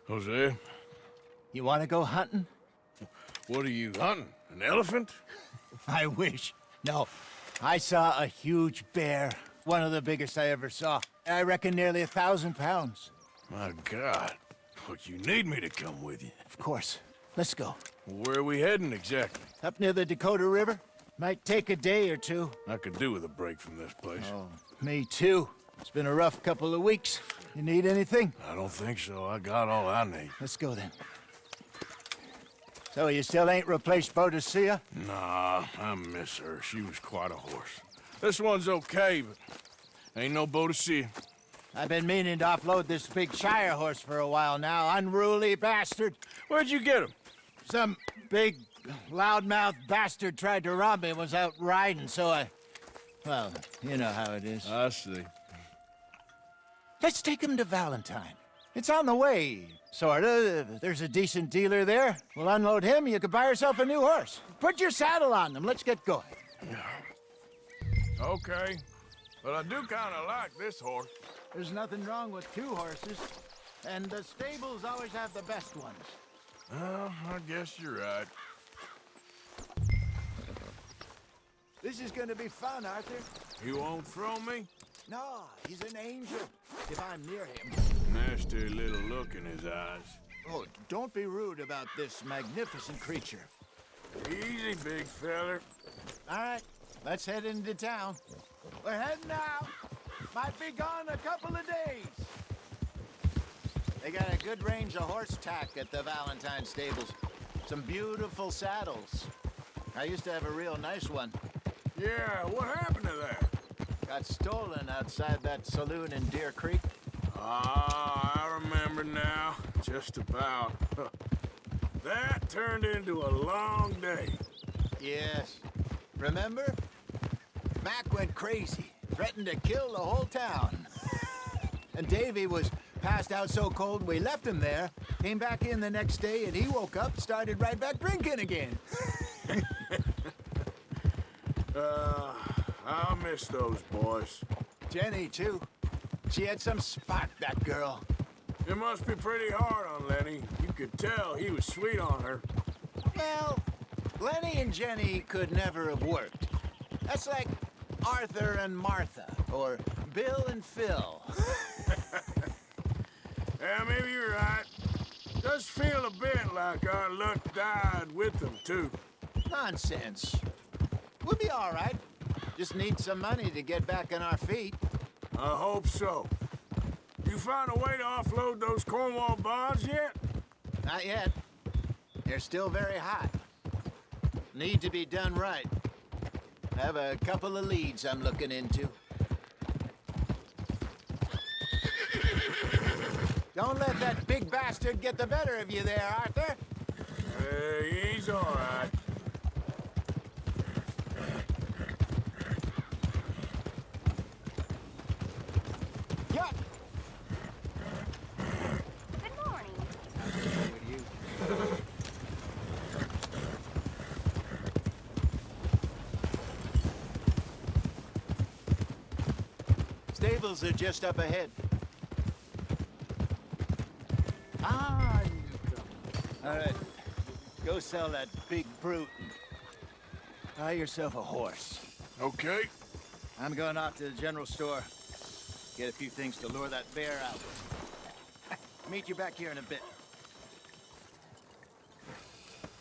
Jose, You want to go hunting? what are you hunting? An elephant? I wish. No, I saw a huge bear. One of the biggest I ever saw. I reckon nearly 1,000 pounds. My God. But you need me to come with you. Of course. Let's go. Where are we heading exactly? Up near the Dakota River. Might take a day or two. I could do with a break from this place. Oh, me too. It's been a rough couple of weeks. You need anything? I don't think so. I got all I need. Let's go then. So you still ain't replaced Boadicea? Nah, I miss her. She was quite a horse. This one's okay, but ain't no Boadicea. I've been meaning to offload this big Shire horse for a while now. Unruly bastard. Where'd you get him? Some big, loudmouth bastard tried to rob me and was out riding, so I... Well, you know how it is. I see. Let's take him to Valentine. It's on the way, sorta. There's a decent dealer there. We'll unload him, you could buy yourself a new horse. Put your saddle on them, let's get going. Okay. But I do kind of like this horse. There's nothing wrong with two horses, and the stables always have the best ones. Well, I guess you're right. This is gonna be fun, Arthur. You won't throw me? No, he's an angel, if I'm near him. Nasty little look in his eyes. Oh, don't be rude about this magnificent creature. Easy, big feller. All right, let's head into town. We're heading out. Might be gone a couple of days. They got a good range of horse tack at the Valentine stables. Some beautiful saddles. I used to have a real nice one. Yeah, what happened to that? Got stolen outside that saloon in Deer Creek. Ah, I remember now. Just about. That turned into a long day. Yes. Remember? Mac went crazy. Threatened to kill the whole town. And Davy was passed out so cold we left him there. Came back in the next day and he woke up, started right back drinking again. I miss those boys. Jenny, too. She had some spark, that girl. It must be pretty hard on Lenny. You could tell he was sweet on her. Well, Lenny and Jenny could never have worked. That's like Arthur and Martha, or Bill and Phil. Yeah, maybe you're right. Does feel a bit like our luck died with them, too. Nonsense. We'll be all right. Just need some money to get back on our feet. I hope so. You find a way to offload those Cornwall bonds yet? Not yet. They're still very hot. Need to be done right. I have a couple of leads I'm looking into. Don't let that big bastard get the better of you there, Arthur. He's all right. Yup. Good morning. With you. Stables are just up ahead. Ah, all right. Go sell that big brute and buy yourself a horse. Okay. I'm going off to the general store. Get a few things to lure that bear out. Meet you back here in a bit.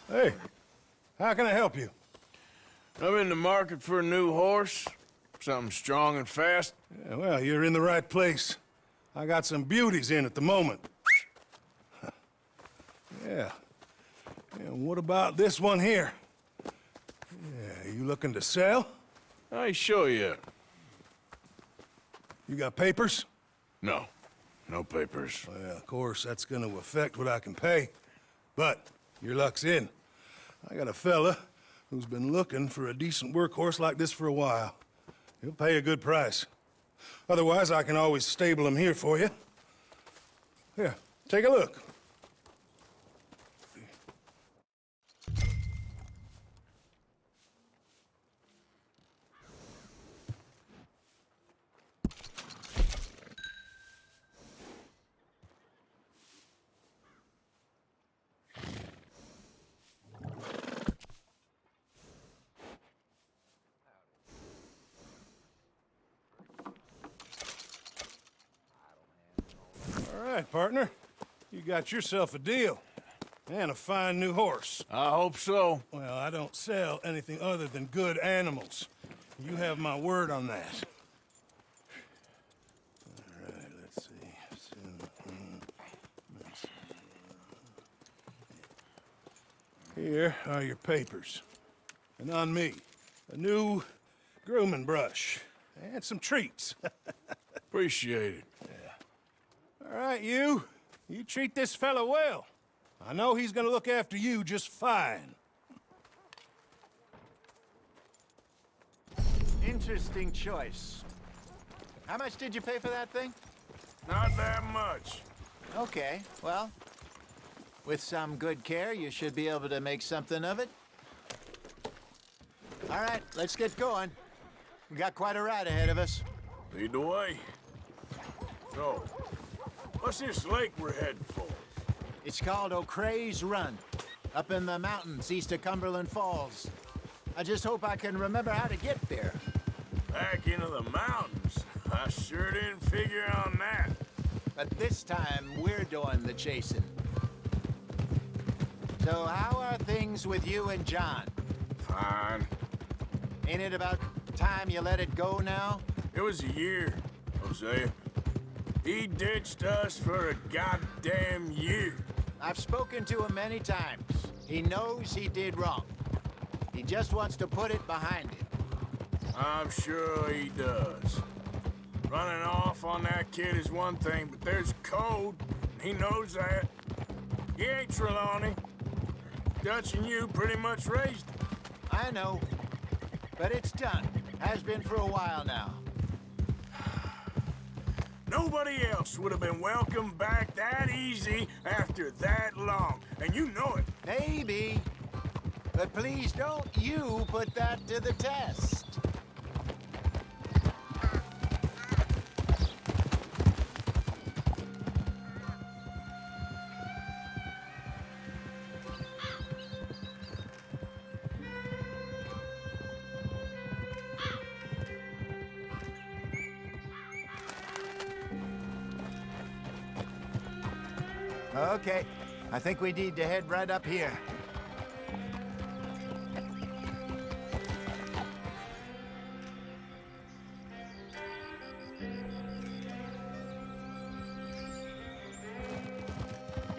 Hey, how can I help you? I'm in the market for a new horse. Something strong and fast. Yeah, well, you're in the right place. I got some beauties in at the moment. Yeah. And what about this one here? Yeah, you looking to sell? I ain't sure yet. You got papers? No. No papers. Well, of course, that's gonna affect what I can pay. But your luck's in. I got a fella who's been looking for a decent workhorse like this for a while. He'll pay a good price. Otherwise, I can always stable him here for you. Here, take a look. All right, partner. You got yourself a deal. And a fine new horse. I hope so. Well, I don't sell anything other than good animals. You have my word on that. All right, let's see. Here are your papers. And on me, a new grooming brush. And some treats. Appreciate it. All right, you. You treat this fella well. I know he's gonna look after you just fine. Interesting choice. How much did you pay for that thing? Not that much. Okay, well, with some good care, you should be able to make something of it. All right, let's get going. We got quite a ride ahead of us. Lead the way. So, what's this lake we're heading for? It's called O'Creagh's Run, up in the mountains east of Cumberland Falls. I just hope I can remember how to get there. Back into the mountains? I sure didn't figure on that. But this time, we're doing the chasing. So how are things with you and John? Fine. Ain't it about time you let it go now? It was a year, Hosea. He ditched us for a goddamn year. I've spoken to him many times. He knows he did wrong. He just wants to put it behind him. I'm sure he does. Running off on that kid is one thing, but there's code. He knows that. He ain't Trelawney. Dutch and you pretty much raised him. I know. But it's done. Has been for a while now. Nobody else would have been welcomed back that easy after that long, and you know it. Maybe. But please don't you put that to the test. Okay, I think we need to head right up here.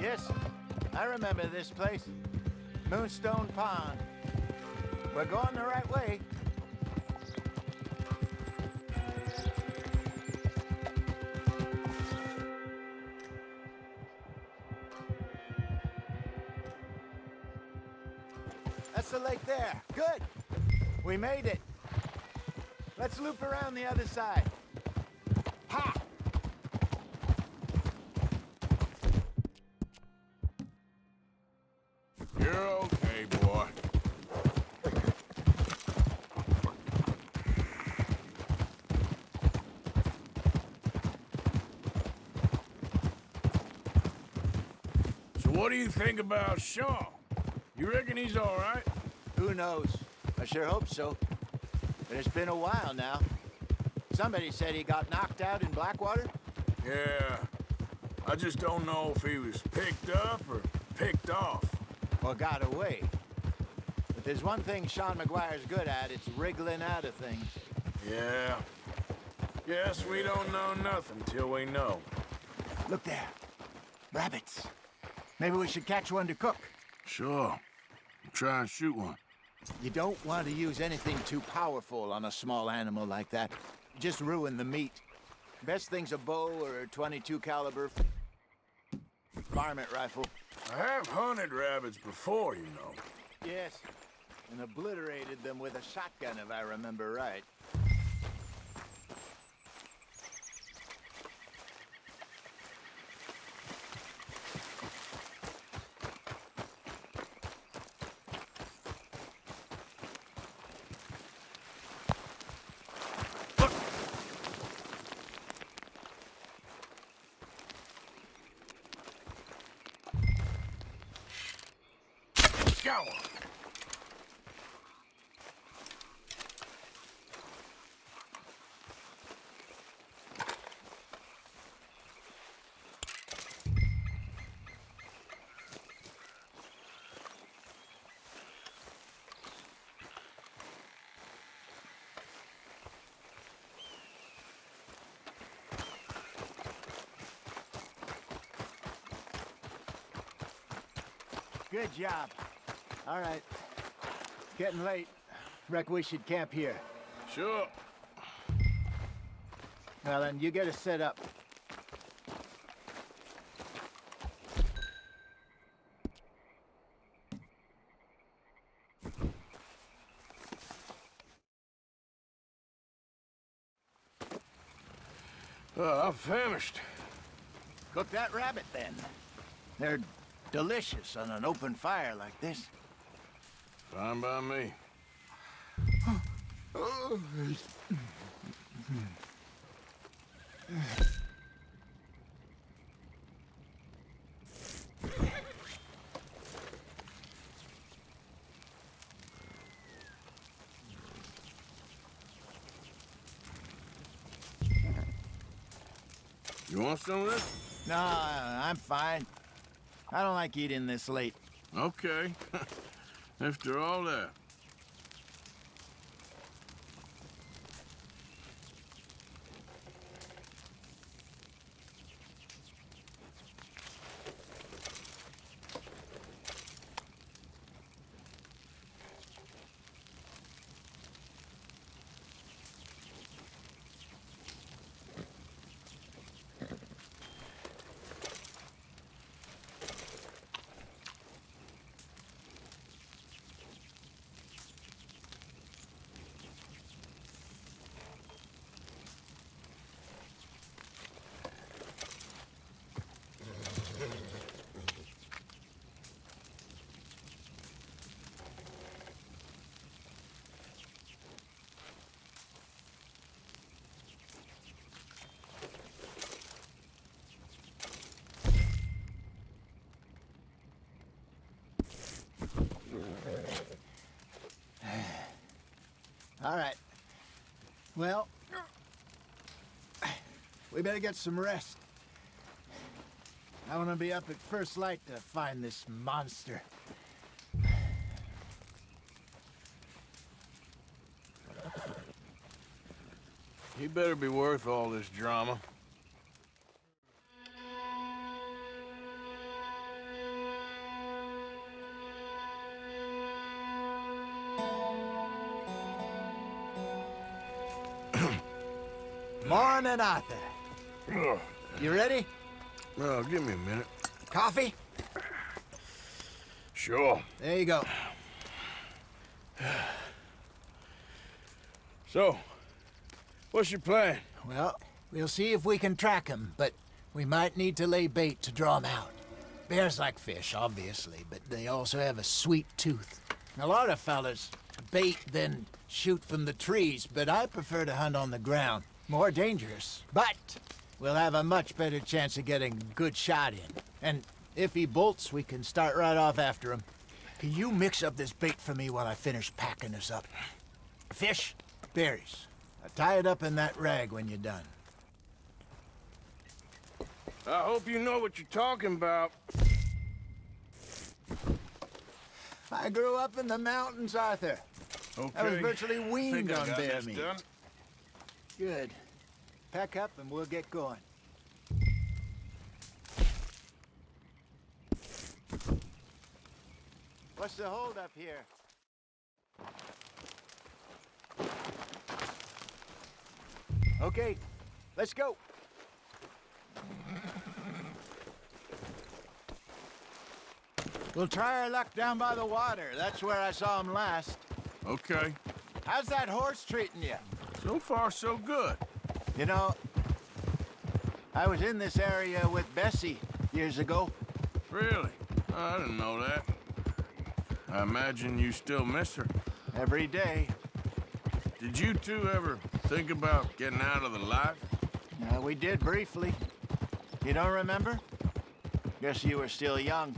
Yes, I remember this place. Moonstone Pond. We're going the right way. That's the lake there. Good. We made it. Let's loop around the other side. Ha! You're okay, boy. So what do you think about Shaw? You reckon he's all right? Who knows? I sure hope so. But it's been a while now. Somebody said he got knocked out in Blackwater? Yeah. I just don't know if he was picked up or picked off. Or got away. If there's one thing Sean McGuire's good at, it's wriggling out of things. Yeah. Guess we don't know nothing till we know. Look there. Rabbits. Maybe we should catch one to cook. Sure. Try and shoot one. You don't want to use anything too powerful on a small animal like that. Just ruin the meat. Best thing's a bow or a .22 caliber varmint rifle. I have hunted rabbits before, you know. Yes, and obliterated them with a shotgun, if I remember right. Go! Good job. All right. Getting late. Reckon we should camp here. Sure. Well, then, you get us set up. I'm famished. Cook that rabbit, then. They're delicious on an open fire like this. Fine by me. You want some of this? No, I'm fine. I don't like eating this late. Okay. After all that. All right. Well, we better get some rest. I want to be up at first light to find this monster. He better be worth all this drama. Morning, Arthur. Ugh. You ready? Well, give me a minute. Coffee? Sure. There you go. So, what's your plan? Well, we'll see if we can track him, but we might need to lay bait to draw him out. Bears like fish, obviously, but they also have a sweet tooth. A lot of fellas bait, then shoot from the trees, but I prefer to hunt on the ground. More dangerous, but we'll have a much better chance of getting a good shot in. And if he bolts, we can start right off after him. Can you mix up this bait for me while I finish packing this up? Fish, berries. Tie it up in that rag when you're done. I hope you know what you're talking about. I grew up in the mountains, Arthur. Okay. I was virtually weaned Think I on got bear this meat. done. Good. Pack up and we'll get going. What's the holdup here? Okay, let's go. We'll try our luck down by the water. That's where I saw him last. Okay. How's that horse treating you? So far, so good. You know, I was in this area with Bessie years ago. Really? I didn't know that. I imagine you still miss her. Every day. Did you two ever think about getting out of the life? We did briefly. You don't remember? Guess you were still young.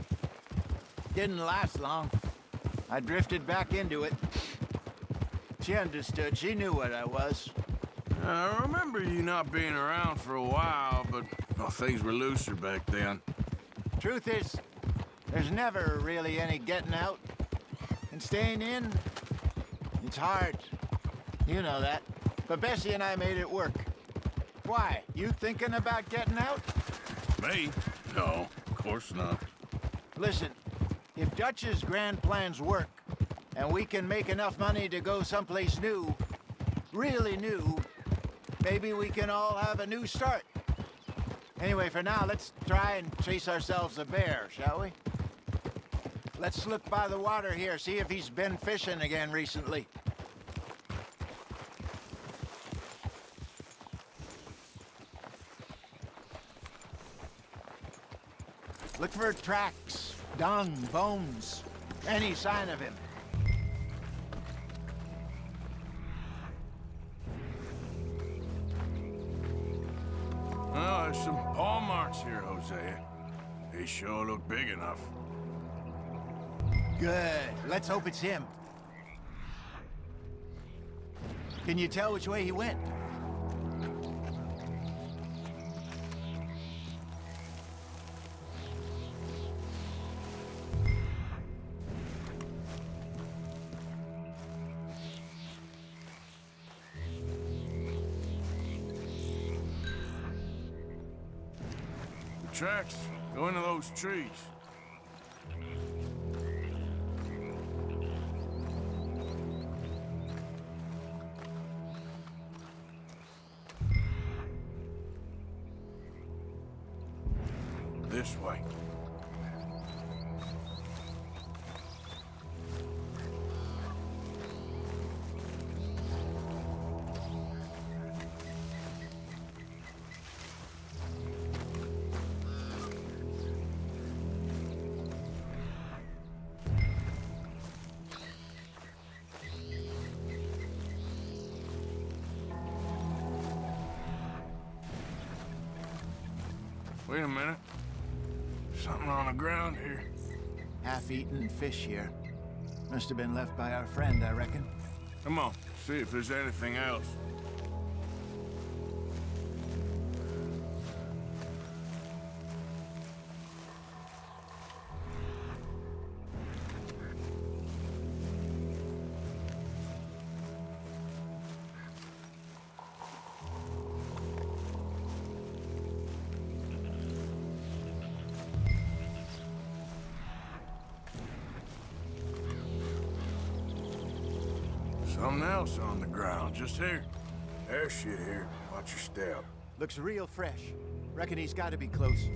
Didn't last long. I drifted back into it. She understood. She knew what I was. I remember you not being around for a while, but well, things were looser back then. Truth is, there's never really any getting out. And staying in, it's hard. You know that. But Bessie and I made it work. Why? You thinking about getting out? Me? No, of course not. Listen, If Dutch's grand plans work, and we can make enough money to go someplace new, really new, maybe we can all have a new start. Anyway, for now, let's try and chase ourselves a bear, shall we? Let's look by the water here, see if he's been fishing again recently. Look for tracks, dung, bones, any sign of him. Oh, there's some paw marks here, Hosea. They sure look big enough. Good. Let's hope it's him. Can you tell which way he went? The tracks go into those trees. This way. Wait a minute. Something on the ground here. Half-eaten fish here. Must have been left by our friend, I reckon. Come on, see if there's anything else. Something else on the ground, just here. There's shit here. Watch your step. Looks real fresh. Reckon he's got to be close.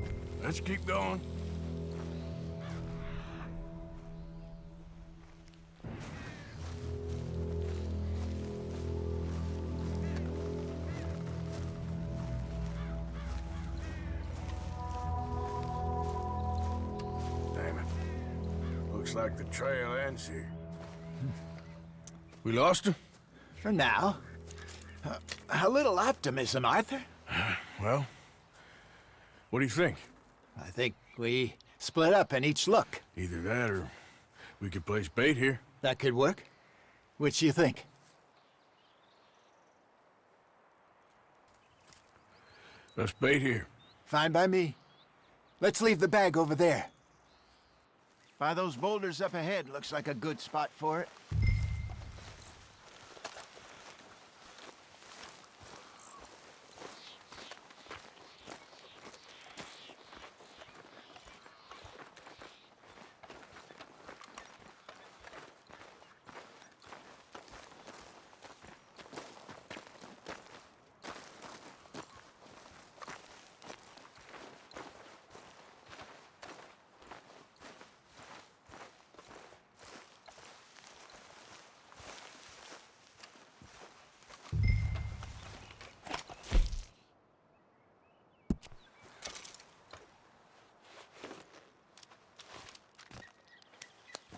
Let's keep going. Damn it. Looks like the trail ends here. We lost him? For now. A little optimism, Arthur. Well, what do you think? I think we split up and each look. Either that or we could place bait here. That could work. Which do you think? Let's bait here. Fine by me. Let's leave the bag over there. By those boulders up ahead, looks like a good spot for it.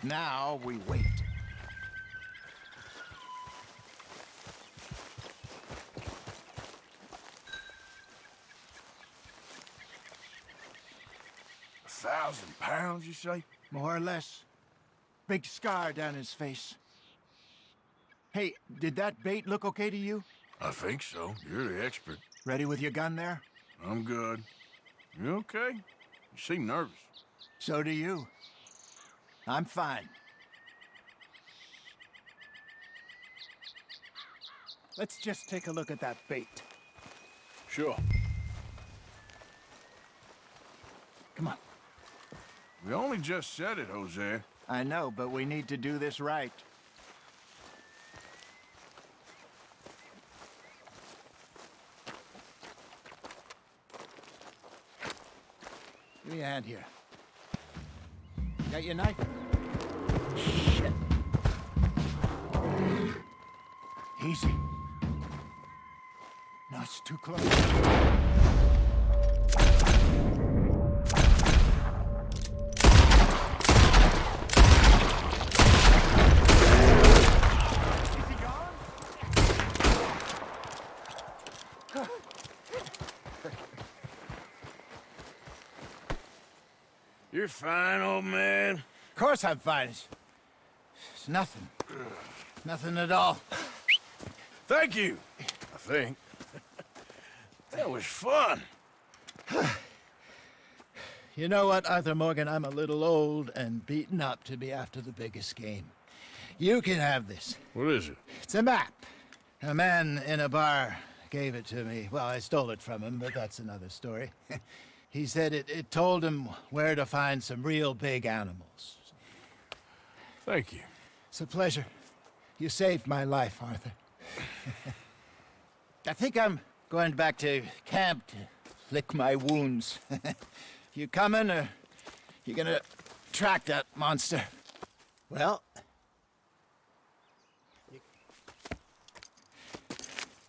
Now we wait. £1,000, you say? More or less. Big scar down his face. Hey, did that bait look okay to you? I think so. You're the expert. Ready with your gun there? I'm good. You okay? You seem nervous. So do you. I'm fine. Let's just take a look at that bait. Sure. Come on. We only just said it, Jose. I know, but we need to do this right. Give me a hand here. Got your knife? Shit. Easy. No, it's too close. Is he gone? You're fine, old man. Of course I'm fine. It's nothing. Nothing at all. Thank you, I think. That was fun. You know what, Arthur Morgan? I'm a little old and beaten up to be after the biggest game. You can have this. What is it? It's a map. A man in a bar gave it to me. Well, I stole it from him, but that's another story. He said it told him where to find some real big animals. Thank you. It's a pleasure. You saved my life, Arthur. I think I'm going back to camp to lick my wounds. You coming, or you gonna track that monster? Well...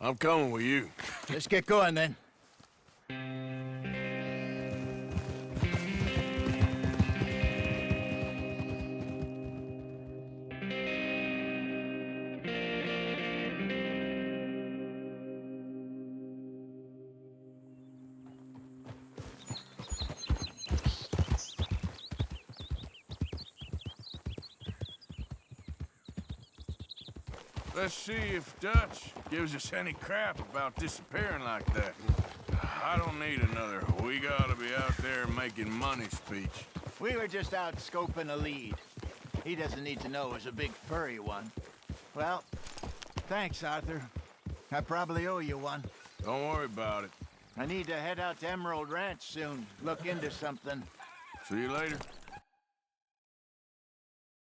I'm coming with you. let's get going, then. Let's see if Dutch gives us any crap about disappearing like that. I don't need another "we gotta be out there making money" speech. We were just out scoping a lead. He doesn't need to know it was a big furry one. Well, thanks, Arthur. I probably owe you one. Don't worry about it. I need to head out to Emerald Ranch soon. Look into something. See you later.